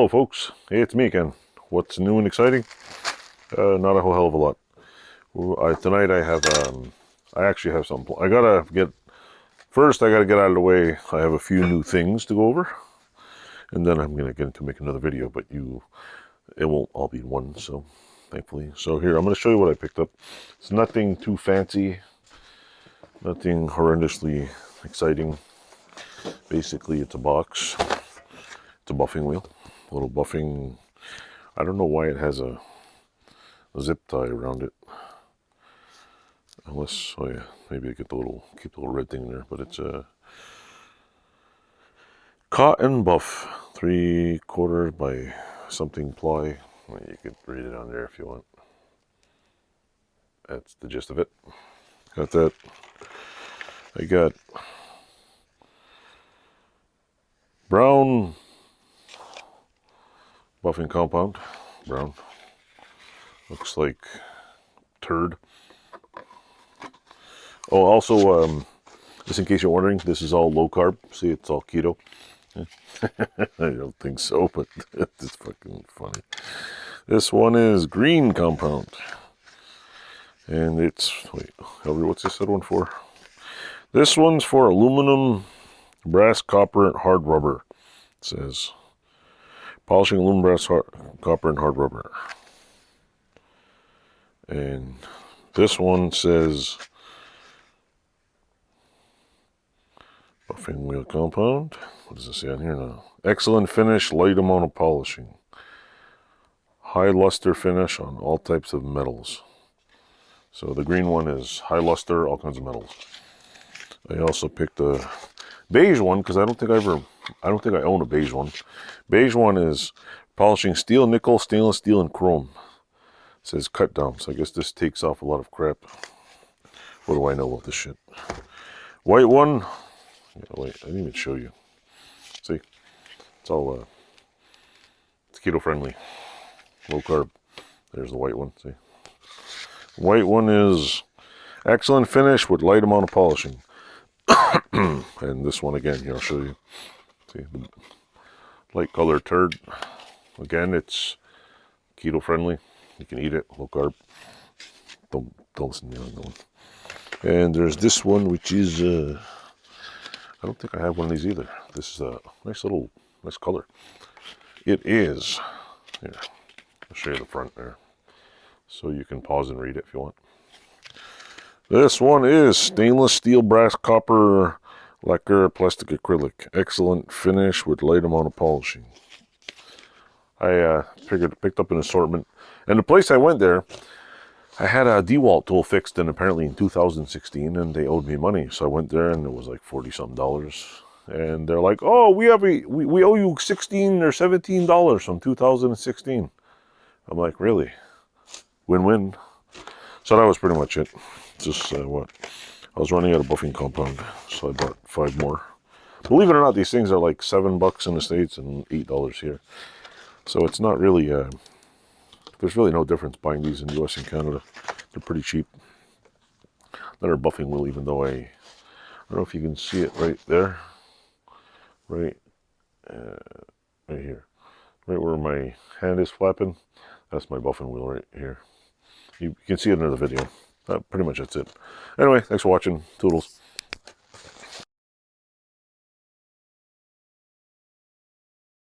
Hello folks, hey, it's me again. What's new and exciting? Not a whole hell of a lot. Tonight I actually have some, I gotta get out of the way. I have a few new things to go over, and then I'm gonna get into make another video, but it won't all be one, so thankfully. So here, I'm gonna show you what I picked up. It's nothing too fancy, nothing horrendously exciting. Basically, it's a box. It's a buffing wheel, a little buffing. I don't know why it has a zip tie around it. Unless, oh yeah, maybe I get keep the little red thing in there. But it's a cotton buff, 3/4 by something ply. Well, you could read it on there if you want. That's the gist of it. Got that. I got brown buffing compound. Brown. Looks like turd. Oh, also, just in case you're wondering, this is all low carb. See, it's all keto. I don't think so, but it's fucking funny. This one is green compound. And it's, wait, what's this other one for? This one's for aluminum, brass, copper, and hard rubber. It says, polishing aluminum, brass, copper, and hard rubber. And this one says, buffing wheel compound. What does it say on here now? Excellent finish, light amount of polishing. High luster finish on all types of metals. So the green one is high luster, all kinds of metals. I also picked a beige one because I don't think I own a beige one. Beige one is polishing steel, nickel, stainless steel, and chrome. It says cut down, so I guess this takes off a lot of crap. What do I know about this shit? White one. Yeah, wait, I didn't even show you. See, it's all it's keto friendly, low carb. There's the white one. See, white one is excellent finish with light amount of polishing. And this one again, here I'll show you. See, the light color turd. Again, it's keto friendly. You can eat it, low carb. Don't listen to me on that one. And there's this one, which is I don't think I have one of these either. This is a nice color. It is, here, I'll show you the front there. So you can pause and read it if you want. This one is stainless steel, brass, copper, lacquer, plastic acrylic. Excellent finish with light amount of polishing. I picked up an assortment. And the place I went there, I had a DeWalt tool fixed in apparently in 2016, and they owed me money. So I went there, and it was like $40-something. And they're like, "Oh, we owe you $16 or $17 from 2016." I'm like, "Really? Win-win." So that was pretty much it. Just what I was running out of buffing compound, so I bought 5 more. Believe it or not, these things are like $7 in the States and $8 here. So it's not really. There's really no difference buying these in the US and Canada. They're pretty cheap. Another buffing wheel, even though I don't know if you can see it right there. Right here. Right where my hand is flapping. That's my buffing wheel right here. You can see it in the video. Pretty much that's it. Anyway, thanks for watching. Toodles.